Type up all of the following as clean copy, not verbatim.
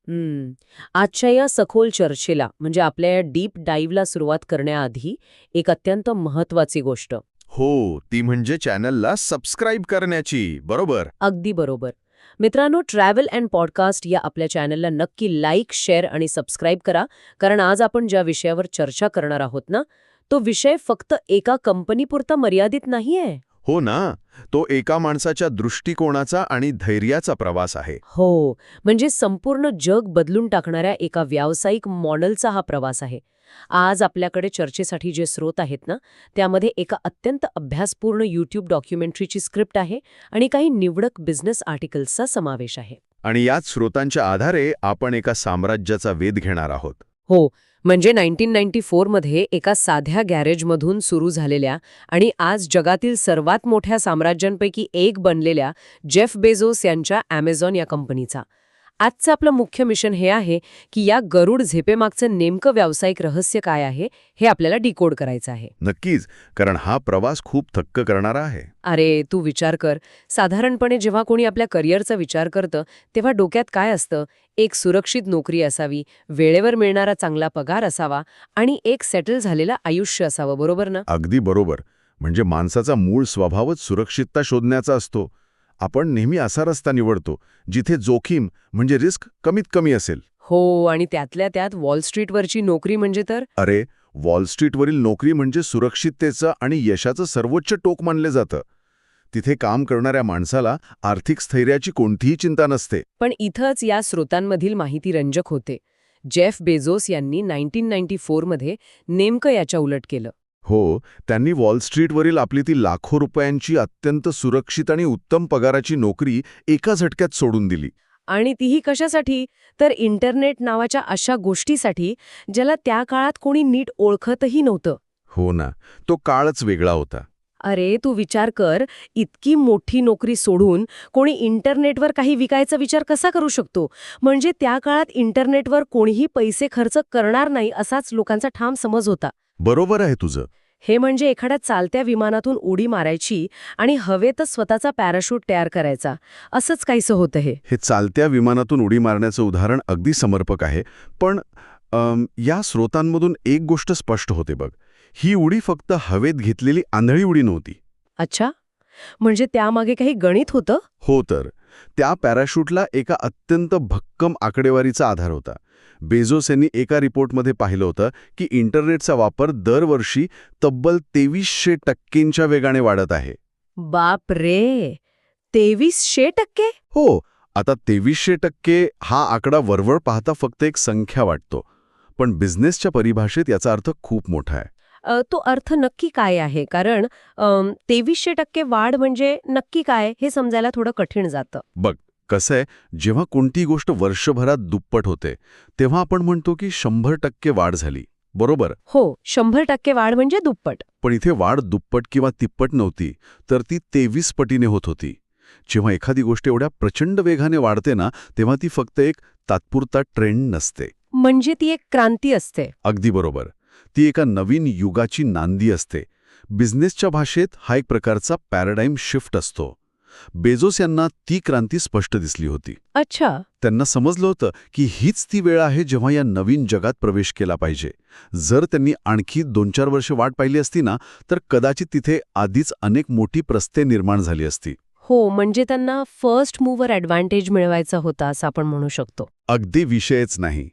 हम्म. आजच्या या सखोल चर्चेला म्हणजे आपल्या या डीप डाईव्हला सुरुवात करण्याआधी एक अत्यंत महत्वाची गोष्ट. हो, ती म्हणजे चॅनलला सबस्क्राईब करण्याची, बरोबर. अगदी बरोबर. मित्रांनो, ट्रॅव्हल अँड पॉडकास्ट या आपल्या चॅनलला नक्की लाईक, शेअर आणि सबस्क्राईब करा, कारण आज आपण ज्या विषयावर चर्चा करणार आहोत ना, तो विषय फक्त एका कंपनीपुरता मर्यादित नाहीये. हो ना, तो एका माणसाच्या दृष्टिकोनाचा आणि धैर्याचा प्रवास आहे. हो, म्हणजे संपूर्ण जग बदलून टाकणाऱ्या एका व्यावसायिक मॉडेलचा हा प्रवास आहे. आज आपल्याकडे चर्चेसाठी जे स्रोत आहेत ना, त्यामध्ये एका अत्यंत अभ्यासपूर्ण यूट्यूब डॉक्युमेंटरीची स्क्रिप्ट आहे आणि काही निवडक बिझनेस आर्टिकल्सचा समावेश आहे. आणि याच स्रोतांच्या आधारे आपण एका साम्राज्याचा वेध घेणार आहोत. हो, म्हणजे 1994 मध्ये एका साध्या गॅरेजमधून सुरू झालेल्या आणि आज जगातील सर्वात मोठ्या साम्राज्यांपैकी एक बनलेल्या जेफ बेझोस यांच्या ॲमेझॉन या कंपनीचा. आजचं आपलं मुख्य मिशन हे आहे की या गरुड झेपेमागचं नेमकं व्यावसायिक रहस्य काय आहे हे आपल्याला डिकोड करायचं आहे. नक्कीच, कारण हा प्रवास खूप थक्क करणारा आहे. अरे, तू विचार कर, साधारणपणे जेव्हा कोणी आपल्या करिअरचा विचार करतं तेव्हा डोक्यात काय असतं? एक सुरक्षित नोकरी असावी, वेळेवर मिळणारा चांगला पगार असावा आणि एक सेटल झालेलं आयुष्य असावं, बरोबर ना? अगदी बरोबर. म्हणजे माणसाचा मूळ स्वभावच सुरक्षितता शोधण्याचा असतो. आपण नेहमी असा रस्ता निवडतो जिथे जोखीम म्हणजे रिस्क कमीत कमी असेल. हो, आणि त्यातल्या त्यात वॉल स्ट्रीटवरची नोकरी म्हणजे तर अरे, वॉल स्ट्रीटवरील नोकरी म्हणजे सुरक्षिततेचं आणि यशाचं सर्वोच्च टोक मानले जातं. तिथे काम करणाऱ्या माणसाला आर्थिक स्थैर्याची कोणतीही चिंता नसते. पण इथंच या स्रोतांमधील माहिती रंजक होते. जेफ बेझोस यांनी 1994 मध्ये नेमकं याच्या उलट केलं. हो, त्यांनी वॉल स्ट्रीटवरील आपली ती लाखो रुपयांची अत्यंत सुरक्षित आणि उत्तम पगाराची नोकरी एका झटक्यात सोडून दिली. आणि तीही कशासाठी? तर इंटरनेट नावाच्या अशा गोष्टीसाठी ज्याला त्या काळात कोणी नीट ओळखतही नव्हतं. हो ना, तो काळच वेगळा होता. अरे, तू विचार कर, इतकी मोठी नोकरी सोडून कोणी इंटरनेटवर काही विकायचा विचार कसा करू शकतो? म्हणजे त्या काळात इंटरनेटवर कोणीही पैसे खर्च करणार नाही असाच लोकांचा ठाम समज होता. बरोबर आहे तुझं. हे म्हणजे एखाद्या चालत्या विमानातून उडी मारायची आणि हवेतच स्वतःचा पॅराशूट तयार करायचा, असंच काहीसं होतं हे. हे चालत्या विमानातून उडी मारण्याचं उदाहरण अगदी समर्पक आहे. पण या स्रोतांमधून एक गोष्ट स्पष्ट होते बघ. ही उडी फक्त हवेत घेतलेली आंधळी उडी नव्हती. अच्छा, म्हणजे त्यामागे काही गणित होतं? हो तर. त्या पॅराशूटला एका अत्यंत भक्कम आकडेवारीचा आधार होता. बेझोस यांनी एका रिपोर्टमध्ये पाहिलं होतं की इंटरनेटचा वापर दरवर्षी तब्बल 2300% वेगाने वाढत आहे. बाप रे, 2300%? हो, आता 2300% हा आकडा वरवर पाहता फक्त एक संख्या वाटतो. पण बिझनेसच्या परिभाषेत याचा अर्थ खूप मोठा आहे. तो अर्थ नक्की काय आहे? कारण 2300% वाढ म्हणजे नक्की काय हे समजायला थोडं कठीण जातं. बघ, कसं आहे, जेव्हा कोणती गोष्ट वर्षभरात दुप्पट होते तेव्हा आपण म्हणतो की 100% वाढ झाली, बरोबर. हो, 100% वाढ म्हणजे दुप्पट. पण इथे वाढ दुप्पट किंवा तिप्पट नव्हती, तर ती 23 पटीने होत होती. जेव्हा एखादी गोष्ट एवढ्या प्रचंड वेगाने वाढते ना, तेव्हा ती फक्त एक तात्पुरता ट्रेंड नसते. म्हणजे ती एक क्रांती असते. अगदी बरोबर. ती एका नवीन युगाची नांदी असते. बिझनेसच्या भाषेत हा एक प्रकारचा पॅराडाईम शिफ्ट असतो. बेझोस यांना ती क्रांती स्पष्ट दिसली होती. अच्छा. त्यांना समजलं होतं की हीच ती वेळ आहे जेव्हा या नवीन जगात प्रवेश केला पाहिजे. जर त्यांनी आणखी 2-4 वर्ष वाट पाहिली असती ना, तर कदाचित तिथे आधीच अनेक मोठी प्रस्थे निर्माण झाली असती. हो, म्हणजे त्यांना फर्स्ट मूव्हर ॲडव्हान्टेज मिळवायचा होता असं आपण म्हणू शकतो. अगदी विषयच नाही.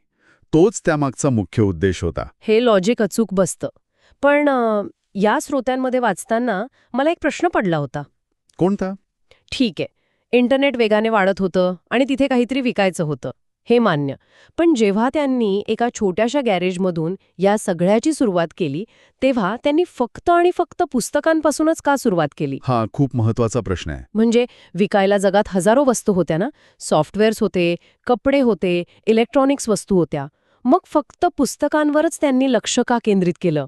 तोच त्यामागचा मुख्य उद्देश होता. हे लॉजिक अचूक बसतं. पण या स्रोतांमध्ये वाचताना मला एक प्रश्न पडला होता. कोणता? ठीक आहे, इंटरनेट वेगाने वाढत होतं आणि तिथे काहीतरी विकायचं होतं, हे मान्य. पण जेव्हा त्यांनी एका छोट्याशा गॅरेजमधून या सगळ्याची सुरुवात केली, तेव्हा त्यांनी फक्त आणि फक्त पुस्तकांपासूनच का सुरुवात केली? हा खूप महत्वाचा प्रश्न आहे. म्हणजे विकायला जगात हजारो वस्तू होत्या ना, सॉफ्टवेअर्स होते, कपडे होते, इलेक्ट्रॉनिक्स वस्तू होत्या. मग फक्त पुस्तकांवरच त्यांनी लक्ष का केंद्रित केलं?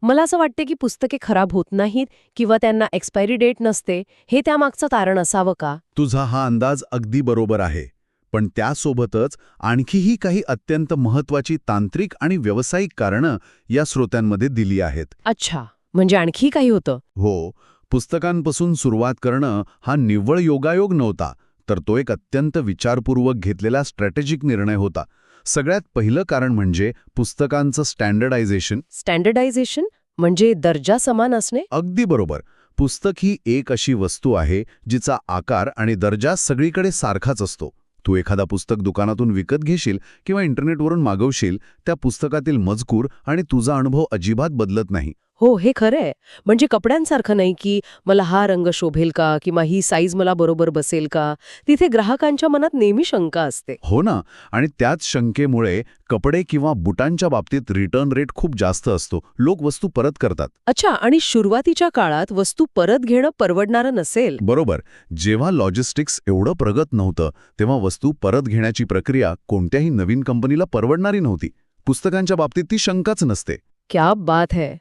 मला असं वाटते की पुस्तके खराब होत नाहीत किंवा त्यांना एक्सपायरी डेट नसते, हे त्यामागचं तारण असावं का? तुझा हा अंदाज अगदी बरोबर आहे. पण त्यासोबतच आणखीही काही अत्यंत महत्वाची तांत्रिक आणि व्यावसायिक कारणं या स्रोतांमध्ये दिली आहेत. अच्छा, म्हणजे आणखी काही होतं? हो, पुस्तकांपासून सुरुवात करणं हा निव्वळ योगायोग नव्हता, तर तो एक अत्यंत विचारपूर्वक घेतलेला स्ट्रॅटेजिक निर्णय होता. सगळ्यात पहिलं कारण म्हणजे पुस्तकांचं स्टँडर्डायझेशन. स्टँडर्डायझेशन म्हणजे दर्जा समान असणे? अगदी बरोबर. पुस्तक ही एक अशी वस्तू आहे जिचा आकार आणि दर्जा सगळीकडे सारखाच असतो. तू एखादा पुस्तक दुकानातून विकत घेशील किंवा इंटरनेटवरून मागवशील, त्या पुस्तकातील मजकूर आणि तुझा अनुभव अजिबात बदलत नाही. हो, हे खरं आहे. म्हणजे कपड्यांसारखं नाही की मला हा रंग शोभेल का किंवा ही साईज मला बरोबर बसेल का. तिथे ग्राहकांच्या मनात नेहमी शंका असते. हो ना. आणि त्याच शंकेमुळे कपडे किंवा बुटांच्या बाबतीत रिटर्न रेट खूप जास्त असतो. लोक वस्तू परत करतात. अच्छा, आणि सुरुवातीच्या काळात वस्तू परत घेणं परवडणारं नसेल. बरोबर. जेव्हा लॉजिस्टिक्स एवढं प्रगत नव्हतं, तेव्हा वस्तू परत घेण्याची प्रक्रिया कोणत्याही नवीन कंपनीला परवडणारी नव्हती. पुस्तकांच्या बाबतीत ती शंकाच नसते. क्या बात है.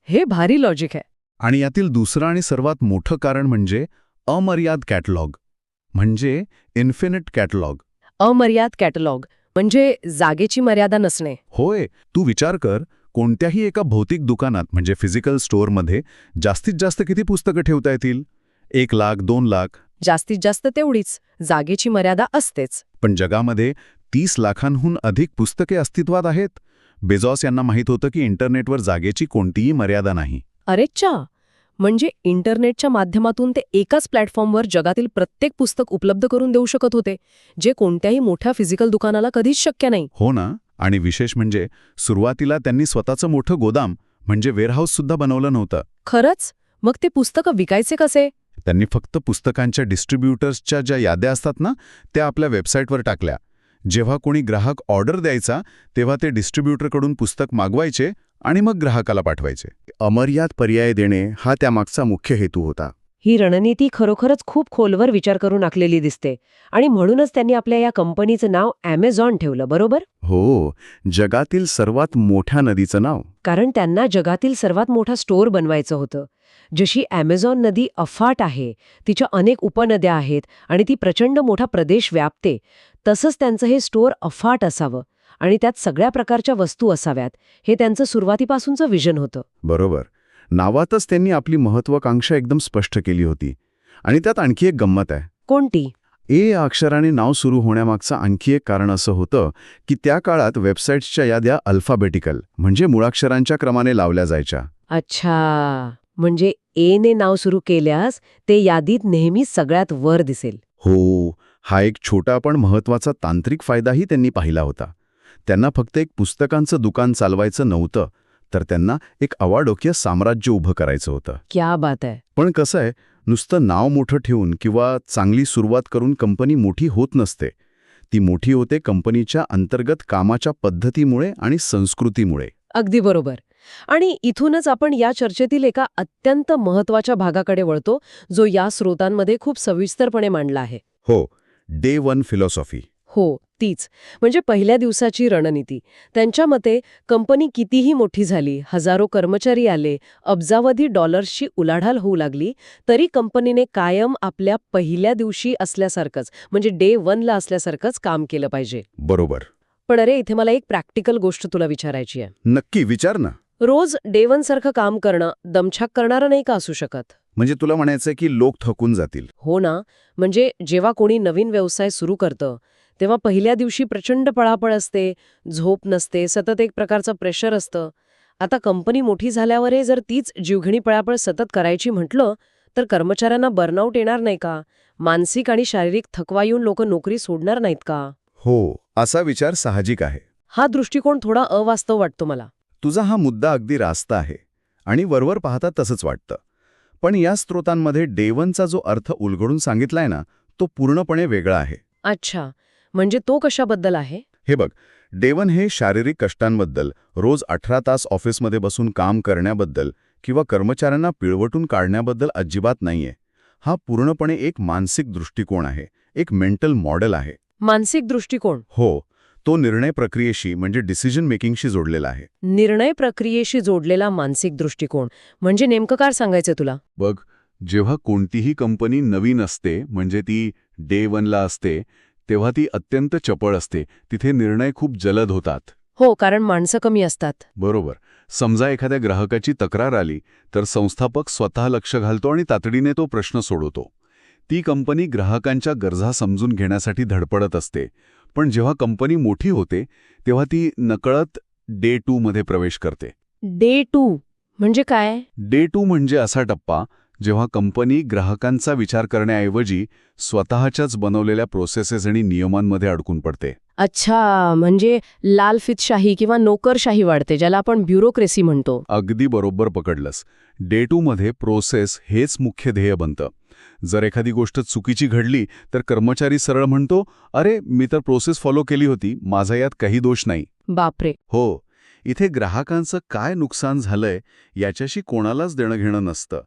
हे भारी लॉजिक आहे. आणि यातील दुसरं आणि सर्वात मोठं कारण म्हणजे अमर्याद कॅटलॉग, म्हणजे इन्फिनिट कॅटलॉग. अमर्याद कॅटलॉग म्हणजे जागेची मर्यादा नसणे. होय. तू विचार कर, कोणत्याही एका भौतिक दुकानात म्हणजे फिजिकल स्टोअरमध्ये जास्तीत जास्त किती पुस्तकं ठेवता येतील? 1 लाख, 2 लाख. जास्तीत जास्त तेवढीच. जागेची मर्यादा असतेच. पण जगामध्ये 30 लाखांहून अधिक पुस्तके अस्तित्वात आहेत. बेझॉस यांना माहीत होतं की इंटरनेटवर जागेची कोणतीही मर्यादा नाही. अरेच्चा. म्हणजे इंटरनेटच्या माध्यमातून ते एकाच प्लॅटफॉर्मवर जगातील प्रत्येक पुस्तक उपलब्ध करून देऊ शकत होते, जे कोणत्याही मोठ्या फिजिकल दुकानाला कधीच शक्य नाही. हो ना. आणि विशेष म्हणजे सुरुवातीला त्यांनी स्वतःचं मोठं गोदाम म्हणजे वेअरहाऊससुद्धा बनवलं नव्हतं. खरंच? मग ते पुस्तकं विकायचे कसे? त्यांनी फक्त पुस्तकांच्या डिस्ट्रीब्युटर्सच्या ज्या याद्या असतात ना, त्या आपल्या वेबसाईटवर टाकल्या. जेव्हा कोणी ग्राहक ऑर्डर द्यायचा, तेव्हा ते डिस्ट्रीब्युटरकडून पुस्तक मागवायचे आणि मग ग्राहकाला पाठवायचे. अमर्याद पर्याय देणे हा त्यामागचा मुख्य हेतू होता. ही रणनीती खरोखरच खूप खोलवर विचार करून आखलेली दिसते. आणि म्हणूनच त्यांनी आपल्या या कंपनीचं नाव ॲमेझॉन ठेवलं, बरोबर? हो, जगातील सर्वात मोठ्या नदीचं नाव. कारण त्यांना जगातील सर्वात मोठा स्टोअर बनवायचं होतं. जशी ॲमेझॉन नदी अफाट आहे, तिच्या अनेक उपनद्या आहेत आणि ती प्रचंड मोठा प्रदेश व्यापते, तसंच त्यांचं हे स्टोअर अफाट असावं आणि त्यात सगळ्या प्रकारच्या वस्तू असाव्यात, हे त्यांचं सुरुवातीपासूनचं विजन होतं. बरोबर. नावातच त्यांनी आपली महत्वाकांक्षा एकदम स्पष्ट केली होती. आणि त्यात आणखी एक गंमत आहे. कोणती? ए या अक्षराने नाव सुरू होण्यामागचं आणखी एक कारण असं होतं की त्या काळात वेबसाईट्सच्या याद्या अल्फाबेटिकल म्हणजे मुळाक्षरांच्या क्रमाने लावल्या जायच्या. अच्छा. म्हणजे एने नाव सुरू केल्यास ते यादीत नेहमी सगळ्यात वर दिसेल. हो, हा एक छोटा पण महत्वाचा तांत्रिक फायदाही त्यांनी पाहिला होता. त्यांना फक्त एक पुस्तकांचं दुकान चालवायचं नव्हतं, तर त्यांना एक आवाडोक्य साम्राज्य उभं करायचं होतं. क्या बात आहे. पण कसं आहे, नुसतं नाव मोठं ठेवून किंवा चांगली सुरुवात करून कंपनी मोठी होत नसते. ती मोठी होते कंपनीच्या अंतर्गत कामाच्या पद्धतीमुळे आणि संस्कृतीमुळे. अगदी बरोबर. आणि इथूनच आपण या चर्चेतील एका अत्यंत महत्वाच्या भागाकडे वळतो, जो या स्रोतांमध्ये खूप सविस्तरपणे मांडला आहे. हो, डे 1 फिलॉसॉफी. हो, तीच. म्हणजे पहिल्या दिवसाची रणनीती. त्यांच्या मते कंपनी कितीही मोठी झाली, हजारो कर्मचारी आले, अब्जावधी डॉलर्सची उलाढाल होऊ लागली, तरी कंपनीने कायम आपल्या पहिल्या दिवशी असल्यासारखंच म्हणजे डे 1ला असल्यासारखंच काम केलं पाहिजे. बरोबर. पण अरे, इथे मला एक प्रॅक्टिकल गोष्ट तुला विचारायची आहे. नक्की विचार ना. रोज डे 1 सारखं काम करणं दमछाक करणारं नाही का असू शकत? म्हणजे तुला म्हणायचंय की लोक थकून जातील. हो ना. म्हणजे जेव्हा कोणी नवीन व्यवसाय सुरू करतं, तेव्हा पहिल्या दिवशी प्रचंड पळापळ असते, झोप नसते, सतत एक प्रकारचं प्रेशर असतं. आता कंपनी मोठी झाल्यावरही जर तीच जीवघेणी पळापळ सतत करायची म्हटलं, तर कर्मचाऱ्यांना बर्नआउट येणार नाही का? मानसिक आणि शारीरिक थकवा येऊन लोक नोकरी सोडणार नाहीत का? हो, असा विचार साहजिक आहे. हा दृष्टिकोन थोडा अवास्तव वाटतो मला. तुझा हा मुद्दा अगदी रास्त आहे आणि वरवर पाहता तसंच वाटतं. पण या स्रोतांमध्ये डे 1चा जो अर्थ उलगडून सांगितलाय ना, तो पूर्णपणे वेगळा आहे. अच्छा. म्हणजे तो कशाबद्दल आहे? हे बघ, डे 1 हे शारीरिक कष्टांबद्दल, रोज 18 तास ऑफिसमध्ये बसून काम करण्याबद्दल किंवा कर्मचाऱ्यांना पिळवटून काढण्याबद्दल अजिबात नाहीये. हा पूर्णपणे एक मानसिक दृष्टिकोन आहे, एक मेंटल मॉडेल आहे. मानसिक दृष्टिकोन? हो, तो निर्णय प्रक्रियेशी म्हणजे डिसिजन मेकिंगशी जोडलेला आहे. निर्णय प्रक्रियेशी जोडलेला मानसिक दृष्टिकोन म्हणजे नेमकं काय सांगायचं तुला? बघ, जेव्हा कोणतीही कंपनी नवीन असते म्हणजे ती डे 1ला असते, तेव्हा ती अत्यंत चपळ असते. तिथे निर्णय खूप जलद होतात. हो, कारण माणसं कमी असतात. बरोबर. समजा एखाद्या ग्राहकाची तक्रार आली, तर संस्थापक स्वतः लक्ष घालतो आणि तातडीने तो प्रश्न सोडवतो. ती कंपनी ग्राहकांच्या गरजा समजून घेण्यासाठी धडपडत असते. पण जेव्हा कंपनी मोठी होते तेव्हा ती नकळत डे 2 मध्ये प्रवेश करते. डे 2 म्हणजे काय? डे 2 म्हणजे असा टप्पा जेव्हा कंपनी ग्राहकांचा विचार करण्याऐवजी स्वतःच्याच बनवलेल्या प्रोसेसेस आणि नियमांमध्ये अडकून पडते. अच्छा, म्हणजे लालफितशाही किंवा नोकरशाही वाढते, ज्याला आपण ब्युरोक्रेसी म्हणतो. अगदी बरोबर पकडलंस. डे 2 मध्ये प्रोसेस हेच मुख्य ध्येय बनतं. जर एखादी गोष्ट चुकीची घडली तर कर्मचारी सरळ म्हणतो, अरे मी तर प्रोसेस फॉलो केली होती, माझा यात काही दोष नाही. बापरे. हो, इथे ग्राहकांचं काय नुकसान झालंय याच्याशी कोणालाच देणं घेणं नसतं.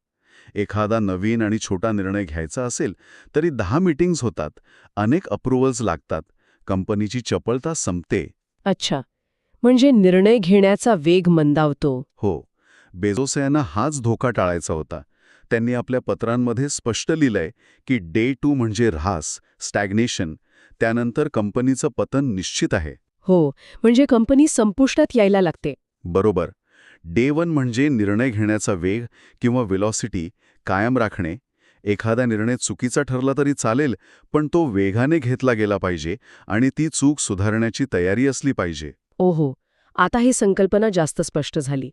एखादा नवीन आणि छोटा निर्णय घ्यायचा असेल तरी 10 मीटिंग्स होतात, अनेक अप्रुव्हल्स लागतात, कंपनीची चपळता संपते. अच्छा, म्हणजे निर्णय घेण्याचा वेग मंदावतो. हो, बेझोस यांना हाच धोका टाळायचा होता. त्यांनी आपल्या पत्रांमध्ये स्पष्ट लिहिलंय की डे 2 म्हणजे ऱ्हास, स्टॅग्नेशन, त्यानंतर कंपनीचं पतन निश्चित आहे. हो, म्हणजे कंपनी संपुष्टात यायला लागते. बरोबर. डे 1 म्हणजे निर्णय घेण्याचा वेग किंवा वेलॉसिटी कायम राखणे. एखादा निर्णय चुकीचा ठरला तरी चालेल, पण तो वेगाने घेतला गेला पाहिजे आणि ती चूक सुधारण्याची तयारी असली पाहिजे. ओहो, आता ही संकल्पना जास्त स्पष्ट झाली.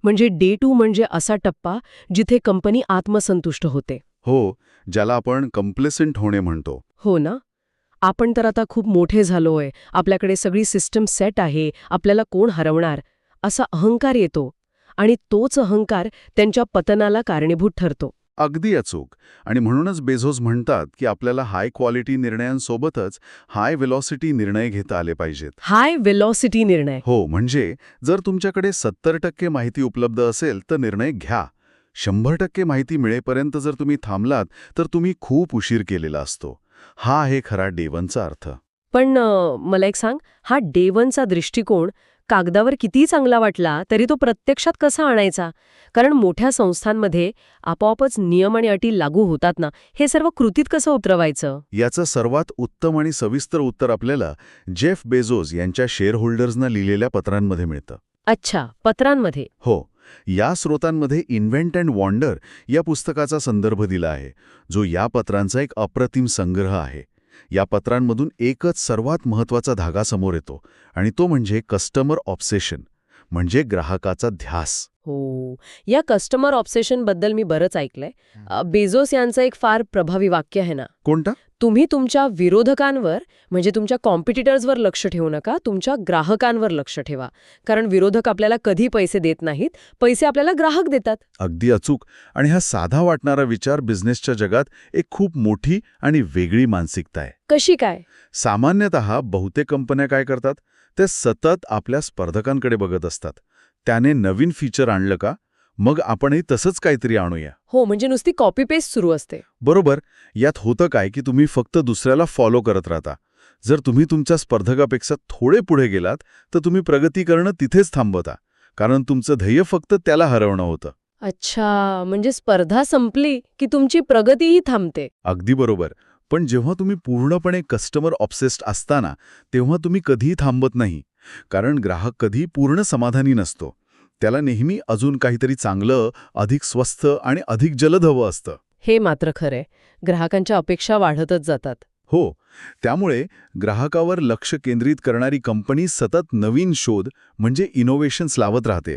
म्हणजे डे 2 म्हणजे असा टप्पा जिथे कंपनी आत्मसंतुष्ट होते. हो, ज्याला आपण कम्प्लेसेंट होणे म्हणतो. हो ना? आपण तर आता खूप मोठे झालोय, आपल्याकडे सगळी सिस्टम सेट आहे, आपल्याला कोण हरवणार, असा अहंकार येतो. आणि तोच अहंकार त्यांच्या पतनाला कारणीभूत ठरतो. अगदी अचूक. आणि म्हणूनच बेझोस म्हणतात की आपल्याला हाय क्वालिटी निर्णयांसोबतच हाय वेलॉसिटी निर्णय घेता आले पाहिजेत. हाय वेलॉसिटी निर्णय. हो, म्हणजे जर तुमच्याकडे 70% माहिती उपलब्ध असेल तर निर्णय घ्या. 100% माहिती मिळेपर्यंत जर तुम्ही थांबलात तर तुम्ही खूप उशीर केलेला असतो. हा आहे खरा डे 1चा अर्थ. पण मला एक सांग, हा डे 1चा दृष्टिकोन कागदावर किती चांगला वाटला तरी तो प्रत्यक्षात कसा आणायचा? कारण मोठ्या संस्थांमध्ये आपोआपच नियम आणि अटी लागू होतात ना, हे सर्व कृतीत कसं उतरवायचं? याचं सर्वात उत्तम आणि सविस्तर उत्तर आपल्याला जेफ बेझोस यांच्या शेअरहोल्डर्सना लिहिलेल्या पत्रांमध्ये मिळतं. अच्छा, पत्रांमध्ये. हो, या स्रोतांमध्ये इन्व्हेंट अँड वॉन्डर या पुस्तकाचा संदर्भ दिला आहे, जो या पत्रांचा एक अप्रतिम संग्रह आहे. या पत्रांमधून एकच सर्वात महत्त्वाचा धागा समोर येतो आणि तो म्हणजे कस्टमर ऑब्सेशन, म्हणजे ग्राहकाचा ध्यास. हो, या कस्टमर ऑब्सेशन बद्दल मी बरंच ऐकलंय. बेझोस यांचं एक फार प्रभावी वाक्य आहे ना, कोणता? तुम्ही तुमच्या विरोधकांवर म्हणजे तुमच्या कॉम्पिटिटर्सवर लक्ष ठेवू नका, तुमच्या ग्राहकांवर लक्ष ठेवा. कारण विरोधक आपल्याला कधी पैसे देत नाहीत, पैसे आपल्याला ग्राहक देतात. अगदी अचूक. आणि हा साधा वाटणारा विचार बिझनेसच्या जगात एक खूप मोठी आणि वेगळी मानसिकता आहे. कशी काय? सामान्यतः बहुतेक कंपन्या काय करतात, ते सतत आपल्या स्पर्धकांकडे बघत असतात. त्याने नवीन फीचर आणलं का, मग आपणही तसंच काहीतरी आणूया. हो, म्हणजे नुसती कॉपी पेस्ट सुरू असते. बरोबर. यात होतं काय की तुम्ही फक्त दुसऱ्याला फॉलो करत राहता. जर तुम्ही तुमच्या स्पर्धकापेक्षा थोडे पुढे गेलात तर तुम्ही प्रगती करणं तिथेच थांबवता, कारण तुमचं ध्येय फक्त त्याला हरवणं होतं. अच्छा, म्हणजे स्पर्धा संपली की तुमची प्रगतीही थांबते. अगदी बरोबर. पण जेव्हा तुम्ही पूर्णपणे कस्टमर ऑब्सेस्ड असताना तेव्हा तुम्ही कधीही थांबत नाही, कारण ग्राहक कधी पूर्ण समाधानी नसतो. त्याला नेहमी अजून काहीतरी चांगलं, अधिक स्वस्त आणि अधिक जलद हवं असतं. हे मात्र खरंय, ग्राहकांच्या अपेक्षा वाढतच जातात. हो, त्यामुळे ग्राहकावर लक्ष केंद्रित करणारी कंपनी सतत नवीन शोध म्हणजे इनोव्हेशन्स लावत राहते.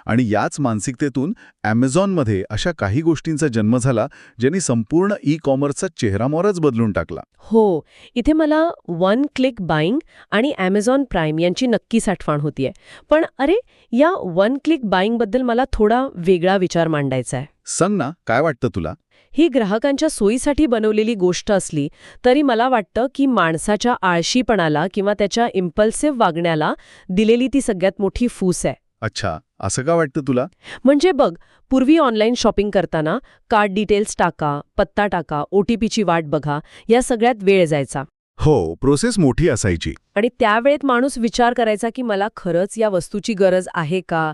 आणि याच मानसिकतेतून Amazonमध्ये अशा काही गोष्टींचा जन्म झाला ज्यांनी संपूर्ण ई-कॉमर्सचा चेहरामोहरच बदलून टाकला. हो, इथे मला वन क्लिक बाईंग आणि Amazon प्राईम यांची नक्कीच आठवण होतीये. पण अरे, या वन क्लिक बाईंगबद्दल मला थोडा वेगळा विचार मांडायचा आहे. सांग ना, काय वाटतं तुला? ही ग्राहकांच्या सोयीसाठी बनवलेली गोष्ट असली तरी मला वाटतं की माणसाच्या आळशीपणाला किंवा त्याच्या इम्पल्सिव्ह वागण्याला दिलेली ती सगळ्यात मोठी फूस आहे. अच्छा, असं का वाटतं तुला? म्हणजे बघ, पूर्वी ऑनलाईन शॉपिंग करताना कार्ड डिटेल्स टाका, पत्ता टाका, OTPची वाट बघा, या सगळ्यात वेळ जायचा. हो, प्रोसेस मोठी असायची. आणि त्यावेळेत माणूस विचार करायचा की मला खरंच या वस्तूची गरज आहे का,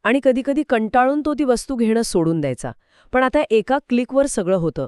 आणि कधीकधी कंटाळून तो ती वस्तू घेणं सोडून द्यायचा. पण आता एका क्लिकवर सगळं होतं.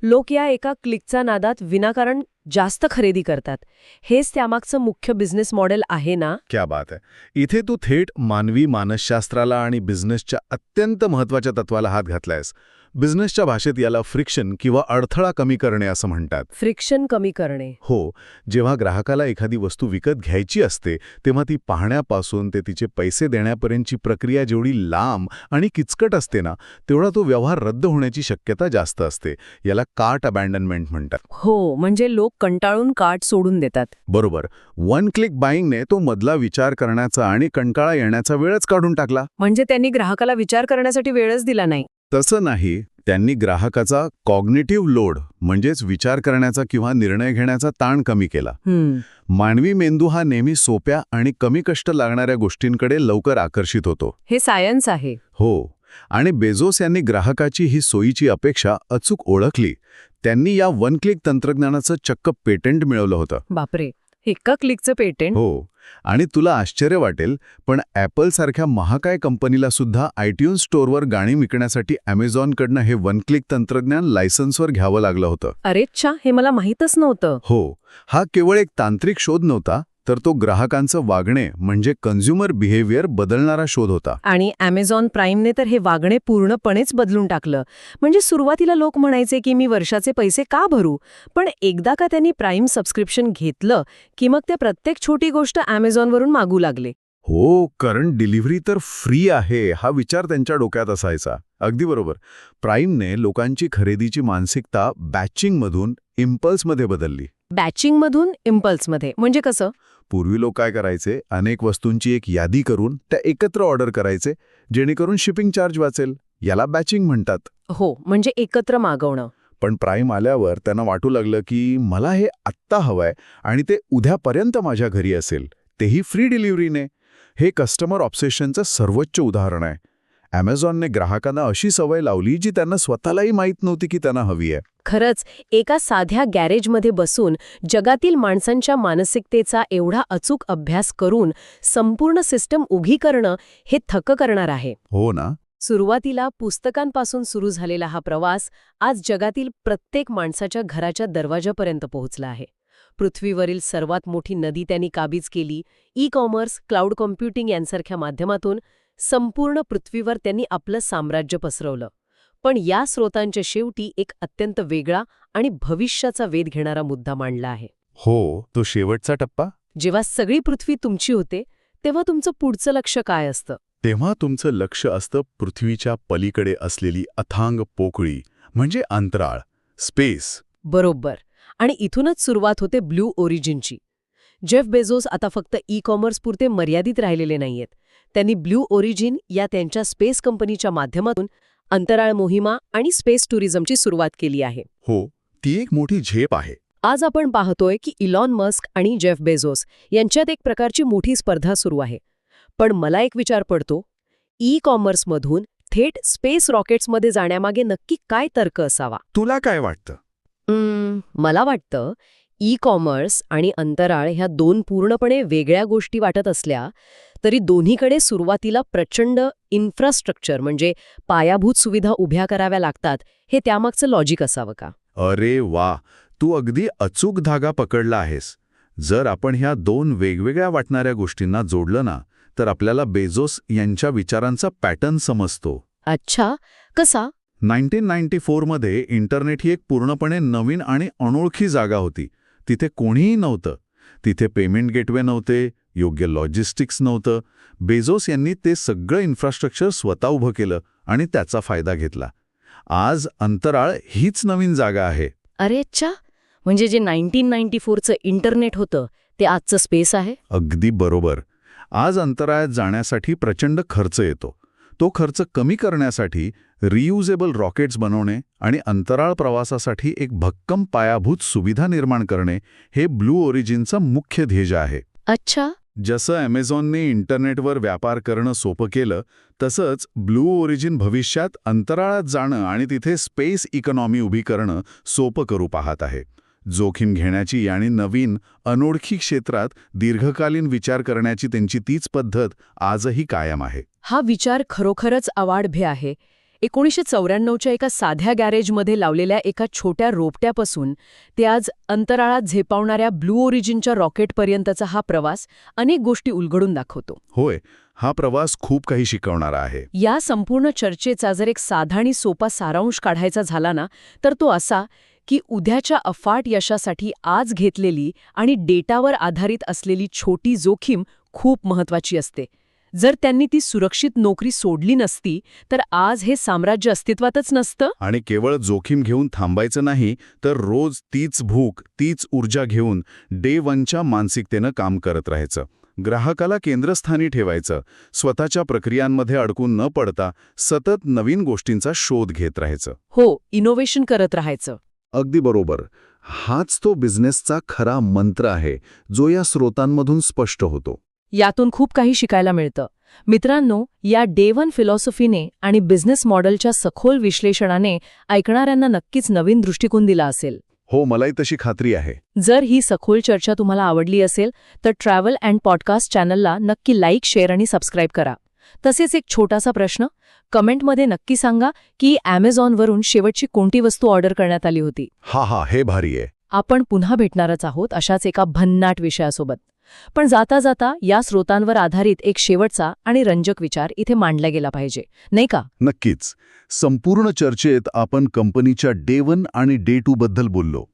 लोक या एका क्लिकच्या नादात विनाकारण जास्त खरेदी करतात. हेच त्यामागचं मुख्य बिझनेस मॉडेल आहे ना. क्या बात आहे. इथे तू थेट मानवी मानसशास्त्राला आणि बिझनेसच्या अत्यंत महत्त्वाच्या तत्वाला हात घातलायस. बिझनेसच्या भाषेत याला फ्रिक्शन किंवा अडथळा कमी करणे असं म्हणतात. फ्रिक्शन कमी करणे. हो, जेव्हा ग्राहकाला एखादी वस्तू विकत घ्यायची असते तेव्हा ती पाहण्यापासून ते तिचे पैसे देण्यापर्यंतची प्रक्रिया जेवढी लांब आणि किचकट असते ना, तेवढा तो व्यवहार रद्द होण्याची शक्यता जास्त असते. याला कार्ट अबॅन्डनमेंट म्हणतात. हो, म्हणजे लोक कंटाळून कार्ट सोडून देतात. बरोबर. वन क्लिक बाईंगने तो मधला विचार करण्याचा आणि कंटाळा येण्याचा वेळच काढून टाकला. म्हणजे त्यांनी ग्राहकाला विचार करण्यासाठी वेळच दिला नाही. तसं नाही, त्यांनी ग्राहकाचा कॉग्निटिव्ह लोड म्हणजेच विचार करण्याचा किंवा निर्णय घेण्याचा ताण कमी केला. मानवी मेंदू हा नेहमी सोप्या आणि कमी कष्ट लागणाऱ्या गोष्टींकडे लवकर आकर्षित होतो. हे सायन्स आहे. हो, आणि बेझोस यांनी ग्राहकाची ही सोयीची अपेक्षा अचूक ओळखली. त्यांनी या वन क्लिक तंत्रज्ञानाचं चक्क पेटंट मिळवलं होतं. बापरे, एका क्लिकचं पेटंट? हो, आणि तुला आश्चर्य वाटेल पण ॲपलसारख्या महाकाय कंपनीला सुद्धा आयट्यून्स स्टोअरवर गाणी विकण्यासाठी ॲमेझॉनकडनं हे वन क्लिक तंत्रज्ञान लायसन्सवर घ्यावं लागलं होतं. अरेच्छा, हे मला माहीतच नव्हतं. हो, हा केवळ एक तांत्रिक शोध नव्हता, तर तो ग्राहकांचं वागणे म्हणजे कन्झ्युमर बिहेवियर बदलणारा शोध होता. आणि Amazon प्राईमने तर हे वागणे पूर्णपणेच बदलून टाकलं. म्हणजे सुरुवातीला लोक म्हणायचे की मी वर्षाचे पैसे का भरू, पण एकदा का त्यांनी प्राईम सबस्क्रिप्शन घेतलं की मग ते प्रत्येक छोटी गोष्ट Amazonवरून मागू लागले. हो, कारण डिलिव्हरी तर फ्री आहे हा विचार त्यांच्या डोक्यात असायचा. अगदी बरोबर. प्राईमने लोकांची खरेदीची मानसिकता बॅचिंगमधून इम्पल्समध्ये बदलली. बॅचिंगमधून इम्पल्समध्ये म्हणजे कसं? पूर्वी लोक काय करायचे, अनेक वस्तूंची एक यादी करून त्या एकत्र ऑर्डर करायचे, जेणेकरून शिपिंग चार्ज वाचेल. याला बॅचिंग म्हणतात. हो, म्हणजे एकत्र मागवणं. पण प्राईम आल्यावर त्यांना वाटू लागलं की मला हे आत्ता हवंय आणि ते उद्यापर्यंत माझ्या घरी असेल, तेही फ्री डिलिव्हरीने. हे कस्टमर ऑब्सेशनचं सर्वोच्च उदाहरण आहे. Amazonने ग्राहकांना अशी सवय लावली जी त्यांना स्वतःलाही माहीत नव्हती की त्यांना हवी आहे. खरंच, एका साध्या गॅरेजमध्ये बसून जगातील माणसांच्या मानसिकतेचा एवढा अचूक अभ्यास करून संपूर्ण सिस्टम उभी करणं हे थक्क करणार आहे. हो ना. सुरुवातीला पुस्तकांपासून सुरू झालेला हा प्रवास आज जगातील प्रत्येक माणसाच्या घराच्या दरवाजापर्यंत पोहोचला आहे. पृथ्वीवरील सर्वात मोठी नदी त्यांनी काबीज केली. ई-कॉमर्स, क्लाउड कॉम्प्युटिंग यांसारख्या माध्यमातून संपूर्ण पृथ्वीवर त्यांनी आपलं साम्राज्य पसरवलं. पण या स्रोतांच्या शेवटी एक अत्यंत वेगळा आणि भविष्याचा वेध घेणारा मुद्दा मांडला आहे. हो, तो शेवटचा टप्पा. जेव्हा सगळी पृथ्वी तुमची होते तेव्हा तुमचं पुढचं लक्ष काय असतं? तेव्हा तुमचं लक्ष असतं पृथ्वीच्या पलीकडे असलेली अथांग पोकळी म्हणजे अंतराळ, स्पेस. बरोबर. आणि इथूनच सुरुवात होते ब्लू ओरिजिनची. जेफ बेझोस आता फक्त ई-कॉमर्स पुरते मर्यादित राहिलेले नाहीयेत. त्यांनी ब्लू ओरिजिन या त्यांच्या स्पेस कंपनीच्या माध्यमातून अंतराळ मोहिमा आणि स्पेस टुरिझमची सुरुवात केली आहे. हो, ती एक मोठी झेप आहे. आज आपण पाहतोय की इलॉन मस्क आणि जेफ बेझोस यांच्यात एक प्रकारची मोठी स्पर्धा सुरू आहे. पण मला एक विचार पडतो, ई-कॉमर्समधून थेट स्पेस रॉकेट्समध्ये जाण्यामागे नक्की काय तर्क असावा? तुला काय वाटतं? मला वाटतं ई-कॉमर्स आणि अंतराळ ह्या दोन पूर्णपणे वेगळ्या गोष्टी वाटत असल्या तरी दोन्हीकडे सुरुवातीला प्रचंड इन्फ्रास्ट्रक्चर म्हणजे पायाभूत सुविधा उभ्या कराव्या लागतात, हे त्यामागचं लॉजिक असावं का? अरे वा, तू अगदी अचूक धागा पकडला आहेस. जर आपण ह्या दोन वेगवेगळ्या वाटणाऱ्या गोष्टींना जोडलं ना, तर आपल्याला बेझोस यांच्या विचारांचा पॅटर्न समजतो. अच्छा, कसा? 1994 मध्ये इंटरनेट ही एक पूर्णपणे नवीन आणि अनोळखी जागा होती. तिथे कोणीही नव्हतं. तिथे पेमेंट गेटवे नव्हते, योग्य लॉजिस्टिक्स नव्हतं. बेझोस यांनी ते सगळं इन्फ्रास्ट्रक्चर स्वतः उभं केलं आणि त्याचा फायदा घेतला. आज अंतराळ हीच नवीन जागा आहे. अरे अच्छा, म्हणजे जे 1994चं इंटरनेट होतं ते आजचं स्पेस आहे? अगदी बरोबर. आज अंतराळात जाण्यासाठी प्रचंड खर्च येतो. तो खर्च कमी करण्यासाठी रियुजेबल रॉकेट्स बनवणे आणि अंतराळ प्रवासासाठी एक भक्कम पायाभूत सुविधा निर्माण करणे हे ब्लू ओरिजिनचं मुख्य ध्येय आहे. अच्छा. जसं ॲमेझॉनने इंटरनेटवर व्यापार करणं सोपं केलं, तसंच ब्लू ओरिजिन भविष्यात अंतराळात जाणं आणि तिथे स्पेस इकॉनॉमी उभी करणं सोपं करू पाहत आहे. जोखीम घेण्याची आणि नवीन अनोळखी क्षेत्रात दीर्घकालीन विचार करण्याची त्यांची तीच पद्धत आजही कायम आहे. हा विचार खरोखरच अवाढव्य आहे. 1994च्या एका साध्या गॅरेजमध्ये लावलेल्या एका छोट्या रोपट्यापासून ते आज अंतराळात झेपावणाऱ्या ब्लू ओरिजिनच्या रॉकेटपर्यंतचा हा प्रवास अनेक गोष्टी उलगडून दाखवतो. होय, हा प्रवास खूप काही शिकवणारा आहे. या संपूर्ण चर्चेचा जर एक साधा आणि सोपा सारांश काढायचा झाला ना, तर तो असा की उद्याच्या अफाट यशासाठी आज घेतलेली आणि डेटावर आधारित असलेली छोटी जोखीम खूप महत्वाची असते. जर त्यांनी ती सुरक्षित नोकरी सोडली नसती तर आज हे साम्राज्य अस्तित्वातच नसतं. आणि केवळ जोखीम घेऊन थांबायचं नाही, तर रोज तीच भूक, तीच ऊर्जा घेऊन डे वनच्या मानसिकतेनं काम करत राहायचं. ग्राहकाला केंद्रस्थानी ठेवायचं, स्वतःच्या प्रक्रियांमध्ये अडकून न पडता सतत नवीन गोष्टींचा शोध घेत राहायचं. हो, इनोव्हेशन करत राहायचं. अगदी बरोबर. हाच तो बिझनेसचा खरा मंत्र आहे, जो या स्रोतांमधून स्पष्ट होतो. यातून खूप काही शिकायला मिळतं. मित्रांनो, या डे वन फिलॉसॉफीने आणि बिझनेस मॉडेलच्या सखोल विश्लेषणाने ऐकणाऱ्यांना नक्कीच नवीन दृष्टिकोन दिला असेल. हो, मलाही तशी खात्री आहे. जर ही सखोल चर्चा तुम्हाला आवडली असेल तर ट्रॅव्हल अँड पॉडकास्ट चॅनलला नक्की लाईक, शेअर आणि सबस्क्राईब करा. तसेच एक छोटासा प्रश्न, कमेंटमध्ये नक्की सांगा की Amazonवरून शेवटची कोणती वस्तू ऑर्डर करण्यात आली होती. हा, हे भारी आहे. आपण पुन्हा भेटणारच आहोत अशाच एका भन्नाट विषयासोबत. पण जाता जाता या स्रोतांवर आधारित एक शेवटचा आणि रंजक विचार इथे मांडला गेला पाहिजे, नाही का? नक्कीच. संपूर्ण चर्चेत आपण कंपनीच्या डे 1 आणि डे 2 बद्दल बोललो.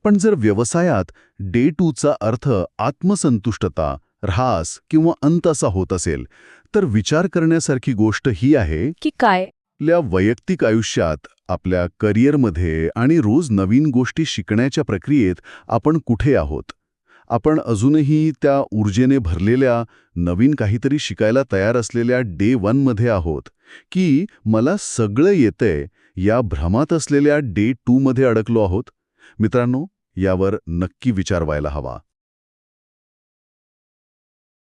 पण जर व्यवसायात डे 2 चा अर्थ आत्मसंतुष्टता, ऱ्हास किंवा अंत असा होत असेल, तर विचार करण्यासारखी गोष्ट ही आहे की काय आपल्या वैयक्तिक आयुष्यात, आपल्या करिअरमध्ये आणि रोज नवीन गोष्टी शिकण्याच्या प्रक्रियेत आपण कुठे आहोत. आपण अजूनही त्या ऊर्जेने भरलेल्या, नवीन काहीतरी शिकायला तयार असलेल्या डे 1 मध्ये आहोत, की मला सगळं येतंय या भ्रमात असलेल्या डे 2 मध्ये अडकलो आहोत. मित्रांनो, यावर नक्की विचार व्हायला हवा.